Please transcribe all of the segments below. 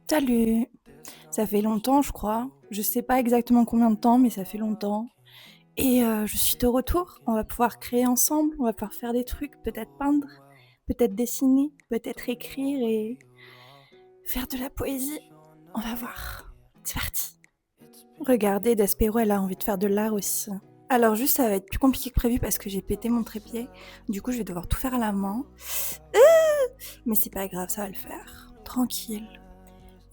Salut! Ça fait longtemps, je crois. Je sais pas exactement combien de temps, mais ça fait longtemps. Et je suis de retour. On va pouvoir créer ensemble, on va pouvoir faire des trucs, peut-être peindre, peut-être dessiner, peut-être écrire et faire de la poésie. On va voir. C'est parti. Regardez, Despero, elle a envie de faire de l'art aussi. Alors juste, ça va être plus compliqué que prévu parce que j'ai pété mon trépied. Du coup, je vais devoir tout faire à la main. Mais c'est pas grave, ça va le faire. Tranquille.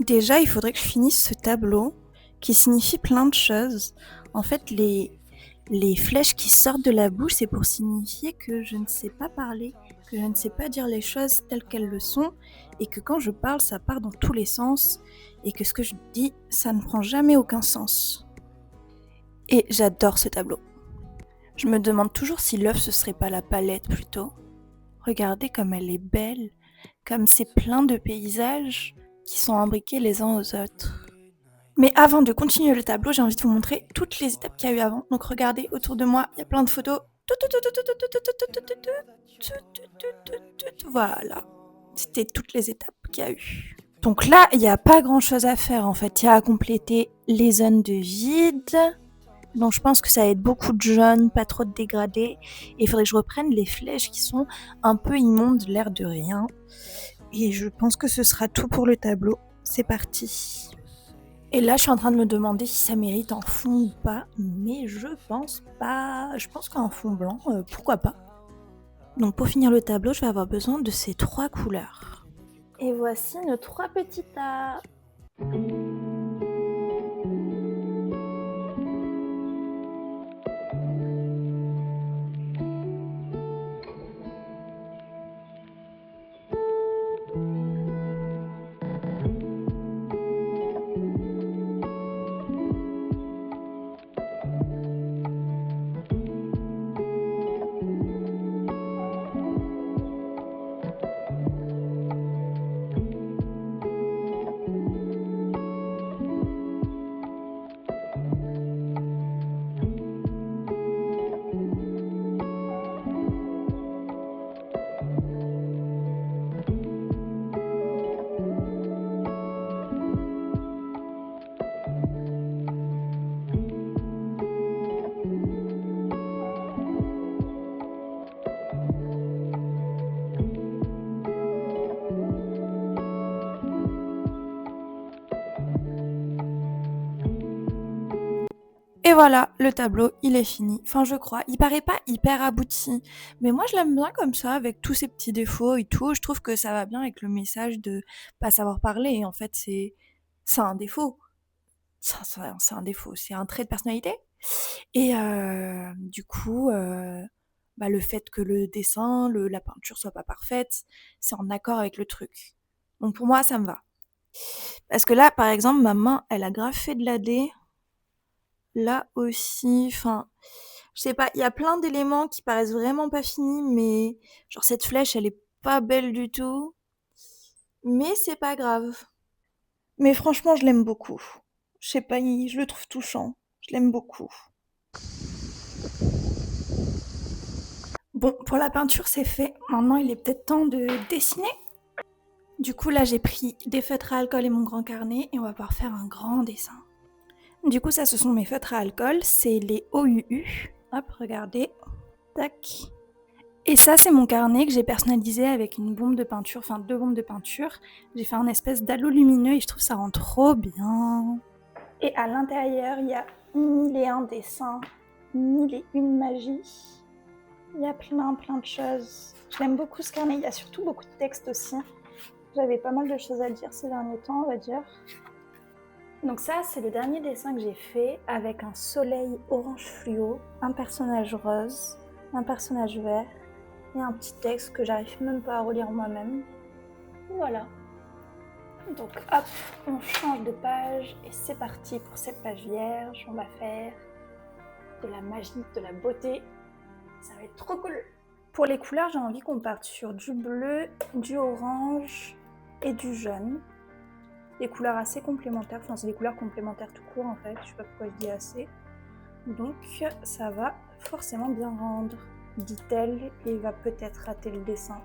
Déjà, il faudrait que je finisse ce tableau qui signifie plein de choses. En fait, les flèches qui sortent de la bouche, c'est pour signifier que je ne sais pas parler, que je ne sais pas dire les choses telles qu'elles le sont, et que quand je parle, ça part dans tous les sens, et que ce que je dis, ça ne prend jamais aucun sens. Et j'adore ce tableau. Je me demande toujours si l'œuvre ce serait pas la palette plutôt. Regardez comme elle est belle, comme c'est plein de paysages qui sont imbriqués les uns aux autres. Mais avant de continuer le tableau, j'ai envie de vous montrer toutes les étapes qu'il y a eu avant. Donc regardez, autour de moi, il y a plein de photos. Voilà. C'était toutes les étapes qu'il y a eu. Donc là, il n'y a pas grand-chose à faire en fait. Il y a à compléter les zones de vide. Donc je pense que ça va être beaucoup de jaune, pas trop de dégradé. Et il faudrait que je reprenne les flèches qui sont un peu immondes, l'air de rien. Et je pense que ce sera tout pour le tableau. C'est parti. Et là, je suis en train de me demander si ça mérite un fond ou pas, mais je pense pas. Je pense qu'un fond blanc, pourquoi pas. Donc pour finir le tableau, je vais avoir besoin de ces 3 couleurs. Et voici nos 3 petits tas. Et voilà, le tableau, il est fini. Enfin, je crois. Il paraît pas hyper abouti. Mais moi, je l'aime bien comme ça, avec tous ses petits défauts et tout. Je trouve que ça va bien avec le message de pas savoir parler. Et en fait, c'est un défaut. C'est un défaut. C'est un trait de personnalité. Et du coup, bah, le fait que le dessin, la peinture soit pas parfaite, c'est en accord avec le truc. Donc pour moi, ça me va. Parce que là, par exemple, ma main, elle a grave fait de la D. Là aussi, enfin, je sais pas, il y a plein d'éléments qui paraissent vraiment pas finis, mais genre cette flèche, elle est pas belle du tout. Mais c'est pas grave. Mais franchement, je l'aime beaucoup. Je sais pas, je le trouve touchant. Je l'aime beaucoup. Bon, pour la peinture, c'est fait. Maintenant, il est peut-être temps de dessiner. Du coup, là, j'ai pris des feutres à alcool et mon grand carnet et on va pouvoir faire un grand dessin. Du coup, ça, ce sont mes feutres à alcool. C'est les OUU. Hop, regardez. Tac. Et ça, c'est mon carnet que j'ai personnalisé avec une bombe de peinture, enfin 2 bombes de peinture. J'ai fait un espèce d'halo lumineux et je trouve ça rend trop bien. Et à l'intérieur, il y a 1001 dessins, 1001 magies. Il y a plein de choses. Je l'aime beaucoup ce carnet, il y a surtout beaucoup de textes aussi. J'avais pas mal de choses à dire ces derniers temps, on va dire. Donc ça, c'est le dernier dessin que j'ai fait avec un soleil orange fluo, un personnage rose, un personnage vert et un petit texte que j'arrive même pas à relire moi-même. Voilà. Donc hop, on change de page et c'est parti pour cette page vierge. On va faire de la magie, de la beauté. Ça va être trop cool. Pour les couleurs, j'ai envie qu'on parte sur du bleu, du orange et du jaune. Des couleurs assez complémentaires, enfin c'est des couleurs complémentaires tout court en fait, je sais pas pourquoi je dis assez. Donc ça va forcément bien rendre, dit-elle, et va peut-être rater le dessin.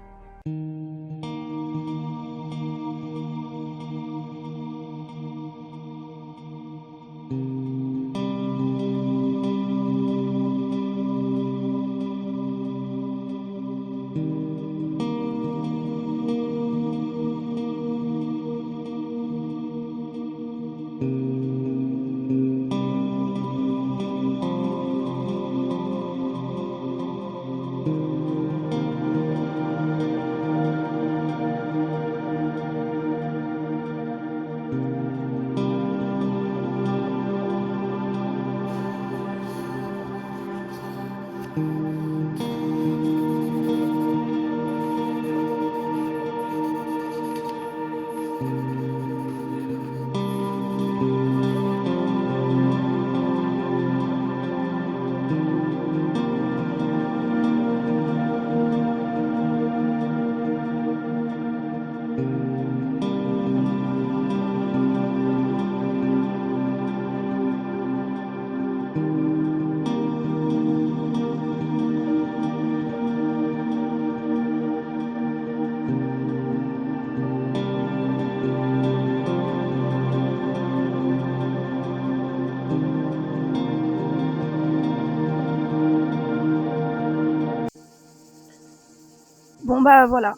Bon bah voilà,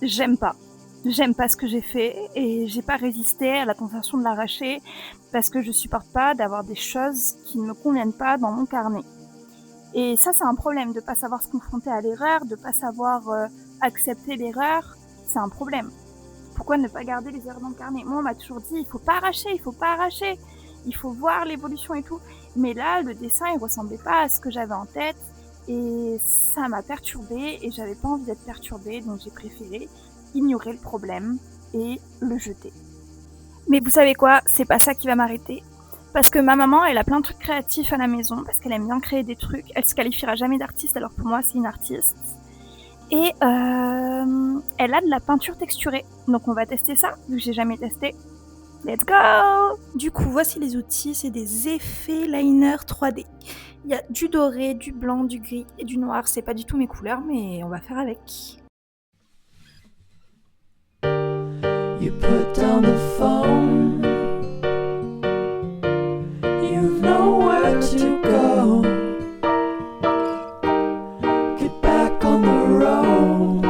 j'aime pas. J'aime pas ce que j'ai fait et j'ai pas résisté à la tentation de l'arracher parce que je supporte pas d'avoir des choses qui ne me conviennent pas dans mon carnet. Et ça, c'est un problème de pas savoir se confronter à l'erreur, de pas savoir accepter l'erreur, c'est un problème. Pourquoi ne pas garder les erreurs dans le carnet? Moi, on m'a toujours dit, il faut pas arracher, il faut pas arracher, il faut voir l'évolution et tout. Mais là, le dessin, il ressemblait pas à ce que j'avais en tête et ça m'a perturbée et j'avais pas envie d'être perturbée, donc j'ai préféré ignorer le problème et le jeter. Mais vous savez quoi? C'est pas ça qui va m'arrêter. Parce que ma maman, elle a plein de trucs créatifs à la maison, parce qu'elle aime bien créer des trucs. Elle se qualifiera jamais d'artiste, alors pour moi, c'est une artiste. Et elle a de la peinture texturée. Donc on va tester ça, vu que j'ai jamais testé. Let's go! Du coup, voici les outils. C'est des effets liner 3D. Il y a du doré, du blanc, du gris et du noir. C'est pas du tout mes couleurs, mais on va faire avec. You put down the phone. You've nowhere to go. Get back on the road.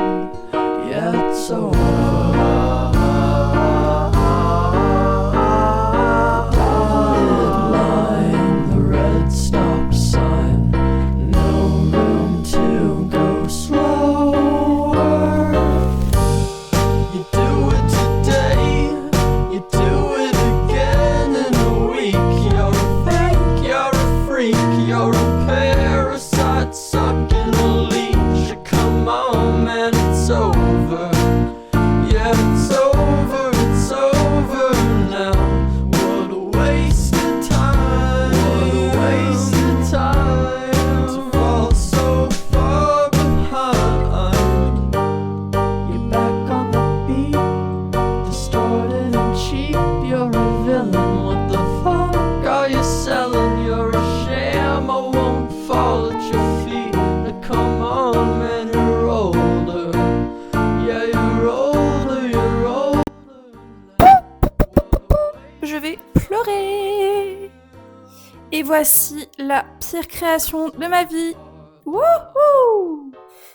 Yeah, it's over. Dotted line, the red stop sign. No room to go slower. You do it today, you do it again in a week. You're a fake, you're a freak, you're a parasite sucking a leash. Come on, man, it's over. Yeah, it's over now. What a waste of time, what a waste of time to fall so far behind. You're back on the beat, distorted and cheap. You're a villain. What the fuck are you selling? You're a sham. I won't fall at your feet. Now come on, man, you're older. Yeah, you're older, you're older. Je vais pleurer. Et voici la pire création de ma vie. Wouhou!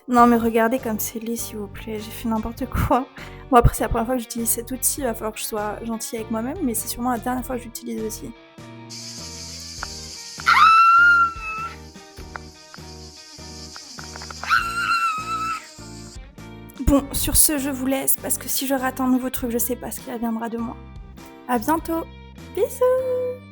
Non mais regardez comme c'est laid s'il vous plaît, j'ai fait n'importe quoi. Bon après c'est la première fois que j'utilise cet outil, il va falloir que je sois gentille avec moi-même, mais c'est sûrement la dernière fois que j'utilise aussi. Bon, sur ce je vous laisse parce que si je rate un nouveau truc, je sais pas ce qui reviendra de moi. À bientôt. Bisous.